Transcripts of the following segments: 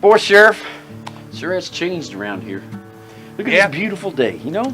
Boy, Sheriff, sure has changed around here. Look at this beautiful day, you know?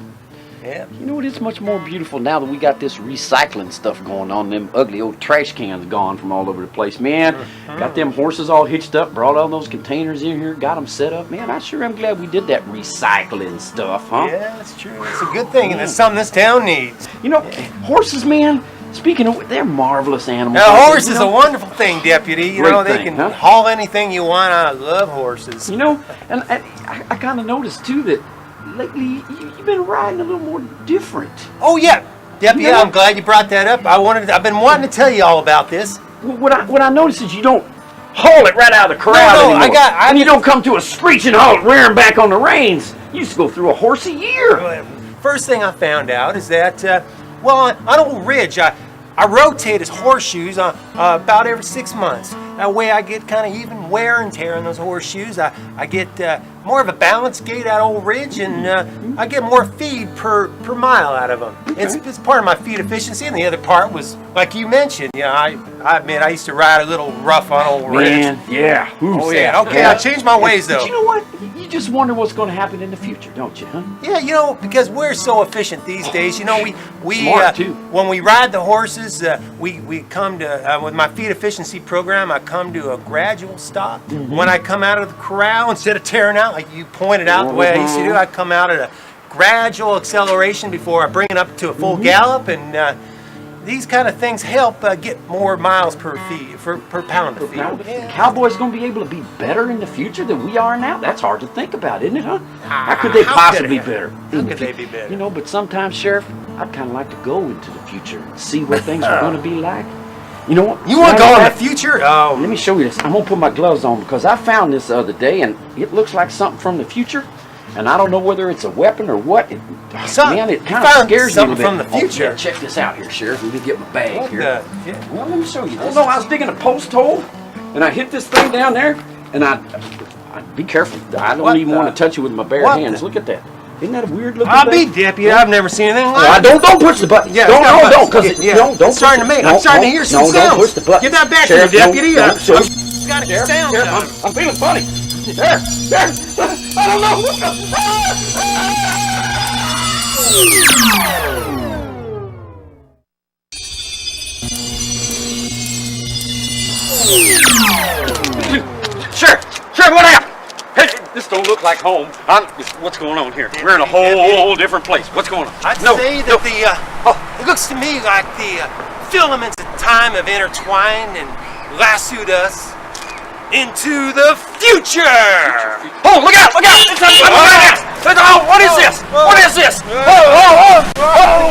Yeah. You know what? It's much more beautiful now that we got this recycling stuff going on. Them ugly old trash cans gone from all over the place, man. Got them horses all hitched up, brought all those containers in here, got them set up. Man, I sure am glad we did that recycling stuff, huh? Yeah, that's true. It's a good thing, and it's something this town needs. You know, horses, man, speaking of, they're marvelous animals. Now, a horse you is know? a wonderful thing, Deputy. You Great know, they thing, can huh? haul anything you want. I love horses. You know, and I kind of noticed, too, that lately you've been riding a little more different. Oh, yeah. Deputy, You know, I'm glad you brought that up. I've been wanting to tell you all about this. What I noticed is you don't haul it right out of the corral No, anymore. I and you don't come to a screeching halt rearing back on the reins. You used to go through a horse a year. First thing I found out is that, on Old Ridge, I rotate his horseshoes about every 6 months. That way I get kind of even wear and tear on those horseshoes. I get more of a balanced gait at Old Ridge, and I get more feed per mile out of them. Okay. It's part of my feed efficiency, and the other part was, like you mentioned, I admit I used to ride a little rough on Old Ridge. Man, yeah. Oh, yeah. Okay, I changed my ways, though. But you know what? You just wonder what's going to happen in the future, don't you, huh? Yeah, you know, because we're so efficient these days. You know, we Smart, too. when we ride the horses, we come to with my feed efficiency program. I come to a gradual stop. When I come out of the corral, instead of tearing out like you pointed out the way I used to do, I come out at a gradual acceleration before I bring it up to a full gallop, and these kind of things help get more miles per pound of feed. Yeah. Cowboys going to be able to be better in the future than we are now? That's hard to think about, isn't it, huh? How could they possibly be better? How could they be better? You know, but sometimes, Sheriff, I'd kind of like to go into the future and see what things are going to be like. You know what? You want to go in Matter the of future? fact, let me show you this. I'm going to put my gloves on because I found this the other day, and it looks like something from the future. And I don't know whether it's a weapon or what. Man, it kind of scares me a little bit. From the future. Oh, yeah, check this out here, Sheriff. Let me get my bag What here. the- Well, let me show you this. No, I was digging a post hole, and I hit this thing down there, and I be careful. I don't What even the- want to touch it with my bare what hands. the- Look at that. Isn't that a weird looking I'll thing? be deputy. I've never seen anything like Oh, it. don't push the button. Yeah, don't, it's got don't, buttons. because Yeah, don't it's starting to make. I'm starting to hear some sounds. Don't push the button. Give that back Sheriff, to me, deputy. Don't, show me. Got a Sheriff, sound. Sheriff, I'm feeling funny. There. I don't know. What the? Sheriff, what happened? Hey, this don't look like home. What's going on here? We're in a whole different place. What's going on? I'd say that it looks to me like the filaments of time have intertwined and lassoed us into the future. Oh, look out! Look out! Oh, what is this? What is this? Oh,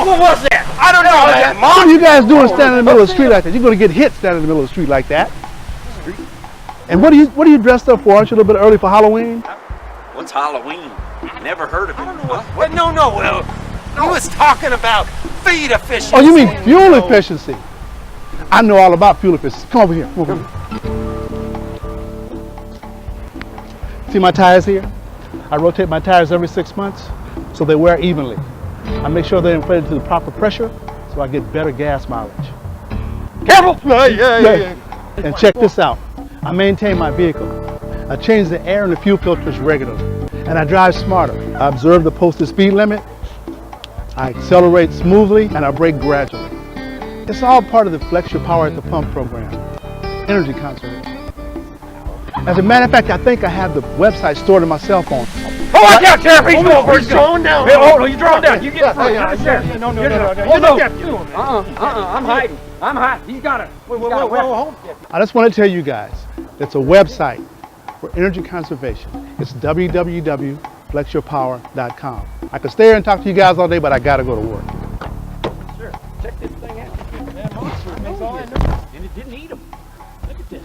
what was that? I don't know, man. What are you guys doing standing in the middle of the street like that? You're going to get hit standing in the middle of the street like that. And what are you dressed up for? Aren't you a little bit early for Halloween? What's Halloween? Never heard of it. What? No. He was talking about feed efficiency. Oh, you mean fuel efficiency? I know all about fuel efficiency. Come over here. Come over here. See my tires here? I rotate my tires every 6 months so they wear evenly. I make sure they're inflated to the proper pressure so I get better gas mileage. Careful! Yeah. And check this out. I maintain my vehicle. I change the air and the fuel filters regularly. And I drive smarter. I observe the posted speed limit. I accelerate smoothly and I brake gradually. It's all part of the Flex Your Power at the Pump program. Energy conservation. As a matter of fact, I think I have the website stored in my cell phone. Oh, watch out, Sheriff! He's going down. Hey, Oh, no, you're drawing down. You get Sheriff. No. I'm hiding. He's got it. I just want to tell you guys, it's a website for energy conservation. It's www.flexyourpower.com. I could stay here and talk to you guys all day, but I got to go to work. Sure. Check this thing out. And it didn't eat him. Look at this.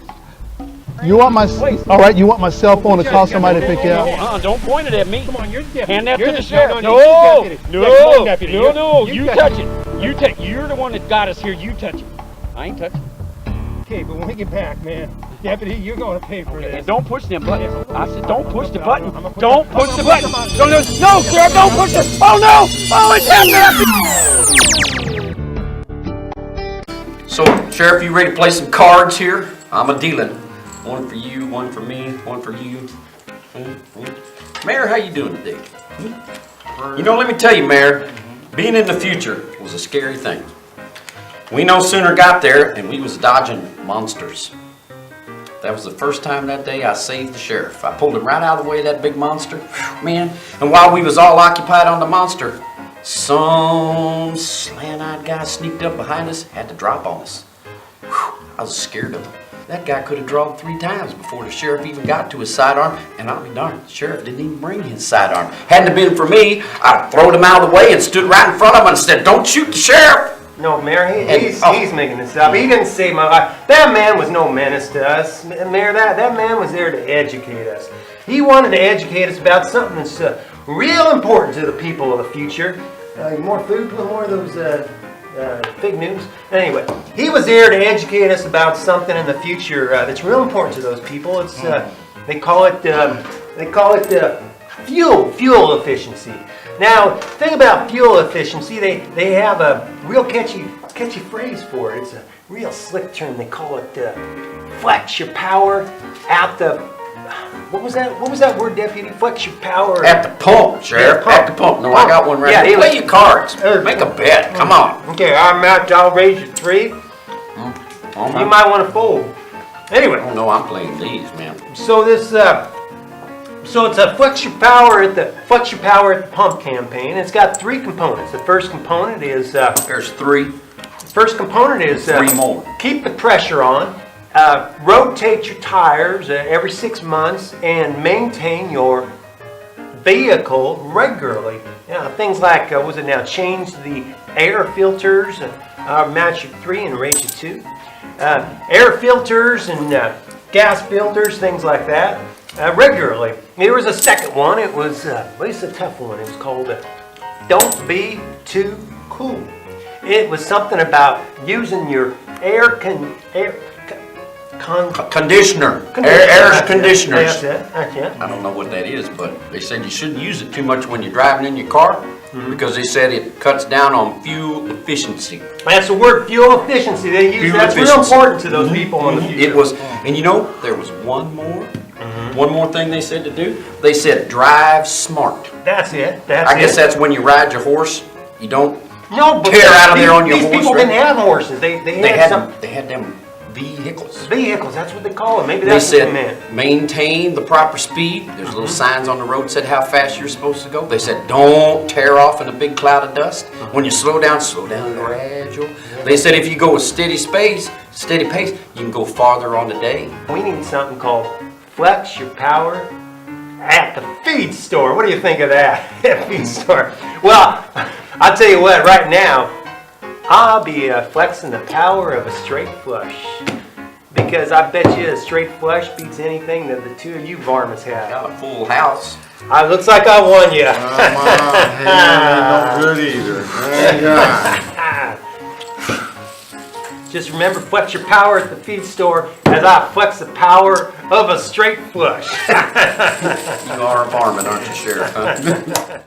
You want my, all right, you want my cell phone to call somebody to pick you up? Don't point it at me. Come on, you're the deputy. Hand that to the sheriff. sheriff. No, you touch it. You're the one that got us here. You touch it. I ain't touching. Okay, but when we get back, man, deputy, you're going to pay for this. And don't push them buttons. I said, don't push the button. Don't push the button. No, Sheriff, don't push it. Oh, no. Oh, it's happening. So, Sheriff, you ready to play some cards here? I'm a dealing. One for you, one for me, one for you. Mayor, how you doing today? You know, let me tell you, Mayor, being in the future was a scary thing. We no sooner got there and we was dodging monsters. That was the first time that day I saved the sheriff. I pulled him right out of the way of that big monster, man. And while we was all occupied on the monster, some slant-eyed guy sneaked up behind us, had to drop on us. I was scared of him. That guy could have drawn 3 times before the sheriff even got to his sidearm, and I'll be darned, the sheriff didn't even bring his sidearm. Hadn't it been for me, I'd have thrown him out of the way and stood right in front of him and said, "Don't shoot the sheriff!" No, Mayor, he's oh. making this up. He didn't save my life. That man was no menace to us. Mayor, that man was there to educate us. He wanted to educate us about something that's real important to the people of the future. More food, put more of those fake news. Anyway, he was there to educate us about something in the future that's real important to those people. It's they call it fuel efficiency. Now, the thing about fuel efficiency, they have a real catchy phrase for it. It's a real slick term. They call it flex your power at the. What was that word, Deputy? Flex your power At the pump, Sheriff. At the pump. No, I got one right here. Play your cards. Make a bet. Come on. Okay, I'll raise you 3. You might want to fold. Anyway. Oh no, I'm playing these, man. So this, so it's a flex your power at the pump campaign. It's got 3 components. The first component is There's 3. first component is 3 more. keep the pressure on, rotate your tires every 6 months, and maintain your vehicle regularly. Things like change the air filters, match you 3 and raise you 2. Air filters and gas filters, things like that, regularly. There was a second one. It was, it's a tough one. It was called Don't Be Too Cool. It was something about using your Conditioner. Air conditioners. That's it. I don't know what that is, but they said you shouldn't use it too much when you're driving in your car because they said it cuts down on fuel efficiency. That's the word, fuel efficiency. They use Fuel that's real efficiency. important to those people in the future. It was, and you know, there was one more thing they said to do. They said drive smart. That's it. I guess that's when you ride your horse, you don't no, but tear out of there on your these horse. people didn't have horses. They had some they had them vehicles. vehicles. That's what they call them. Maybe They that's what they said meant. maintain the proper speed. There's little signs on the road that said how fast you're supposed to go. They said don't tear off in a big cloud of dust. When you slow down gradual. They said if you go a steady pace, you can go farther on the day. We need something called flex your power at the feed store. What do you think of that? Feed store. Well, I'll tell you what. Right now, I'll be flexing the power of a straight flush. Because I bet you a straight flush beats anything that the 2 of you varmints have. Got a full house. Looks like I won you. Ain't no good either. Thank God. Just remember, flex your power at the feed store as I flex the power of a straight flush. You are a varmint, aren't you, Sheriff? Huh?